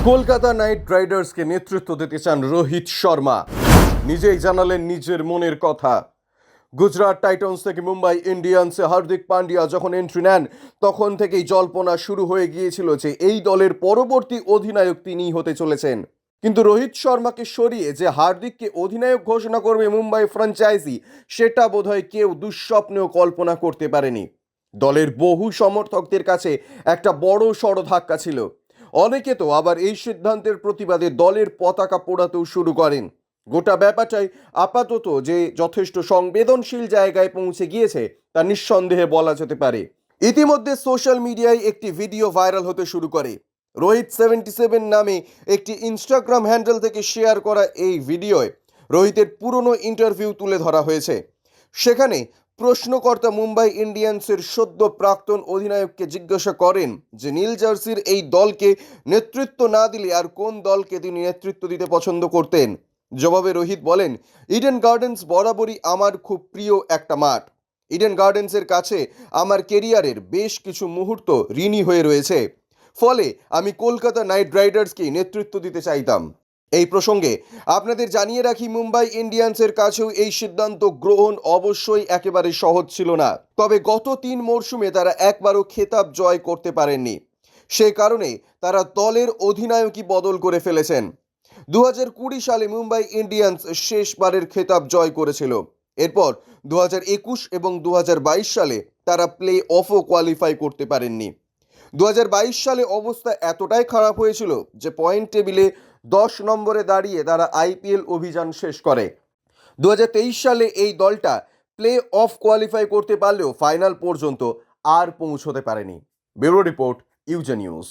Kolkata night রাইডার্সকে নেতৃত্ব দিতে চান রোহিত শর্মা। নিজেই জানালেন নিজের মনের কথা। গুজরাট টাইটন্স থেকে মুম্বাই ইন্ডিয়ান্সে হার্দিক পান্ডিয়া যখন এন্ট্রি নেন, তখন থেকেই জল্পনা শুরু হয়ে গিয়েছিল যে এই দলের পরবর্তী অধিনায়ক তিনিই হতে চলেছেন। কিন্তু রোহিত শর্মাকে সরিয়ে যে হার্দিককে অধিনায়ক ঘোষণা করবে মুম্বাই ফ্র্যাঞ্চাইজি, সেটা বোধহয় কেউ দুঃস্বপ্নেও কল্পনা করতে পারেনি। দলের বহু সমর্থকদের কাছে একটা বড় সড় ধাক্কা ছিল। অনেকে তো আবার এই সিদ্ধান্তের প্রতিবাদে দলের পতাকা পোড়াতেও শুরু করেন। গোটা ব্যাপারটাই আপাতত যে যথেষ্ট সংবেদনশীল জায়গায় পৌঁছে গিয়েছে তা নিঃসন্দেহে বলা যেতে পারে। ইতিমধ্যে সোশ্যাল মিডিয়ায় একটি ভিডিও ভাইরাল হতে শুরু করে। রোহিত 77 নামে একটি ইনস্টাগ্রাম হ্যান্ডেল থেকে শেয়ার করা এই ভিডিওয় রোহিতের পুরনো ইন্টারভিউ তুলে ধরা হয়েছে। সেখানে প্রশ্নকর্তা মুম্বাই ইন্ডিয়ান্সের সদ্য প্রাক্তন অধিনায়ককে জিজ্ঞাসা করেন যে নীল জার্সির এই দলকে নেতৃত্ব না দিলে আর কোন দলকে তিনি নেতৃত্ব দিতে পছন্দ করতেন। জবাবে রোহিত বলেন, ইডেন গার্ডেন্স বরাবরই আমার খুব প্রিয় একটা মাঠ। ইডেন গার্ডেন্সের কাছে আমার কেরিয়ারের বেশ কিছু মুহূর্ত ঋণী হয়ে রয়েছে, ফলে আমি কলকাতা নাইট রাইডার্সকেই নেতৃত্ব দিতে চাইতাম। এই প্রসঙ্গে আপনাদের জানিয়ে রাখি, মুম্বাই ইন্ডিয়ান্সের কাছেও এই সিদ্ধান্ত গ্রহণ অবশ্যই একেবারে সহজ ছিল না। তবে গত 3 মরশুমে তারা একবারও খেতাব জয় করতে পারেননি। সে কারণে তারা দলের অধিনায়কই বদল করে ফেলেছেন। 2020 সালে মুম্বাই ইন্ডিয়ান্স শেষবারের খেতাব জয় করেছিল। এরপর 2021 এবং 2022 সালে তারা প্লে অফও কোয়ালিফাই করতে পারেননি। 2022 সালে অবস্থা এতটাই খারাপ হয়েছিল যে পয়েন্ট টেবিলে 10 নম্বরে দাঁড়িয়ে তারা আইপিএল অভিযান শেষ করে। 2023 সালে এই দলটা প্লে অফ কোয়ালিফাই করতে পারলেও ফাইনাল পর্যন্ত আর পৌঁছতে পারেনি। Bureau report, UJ news.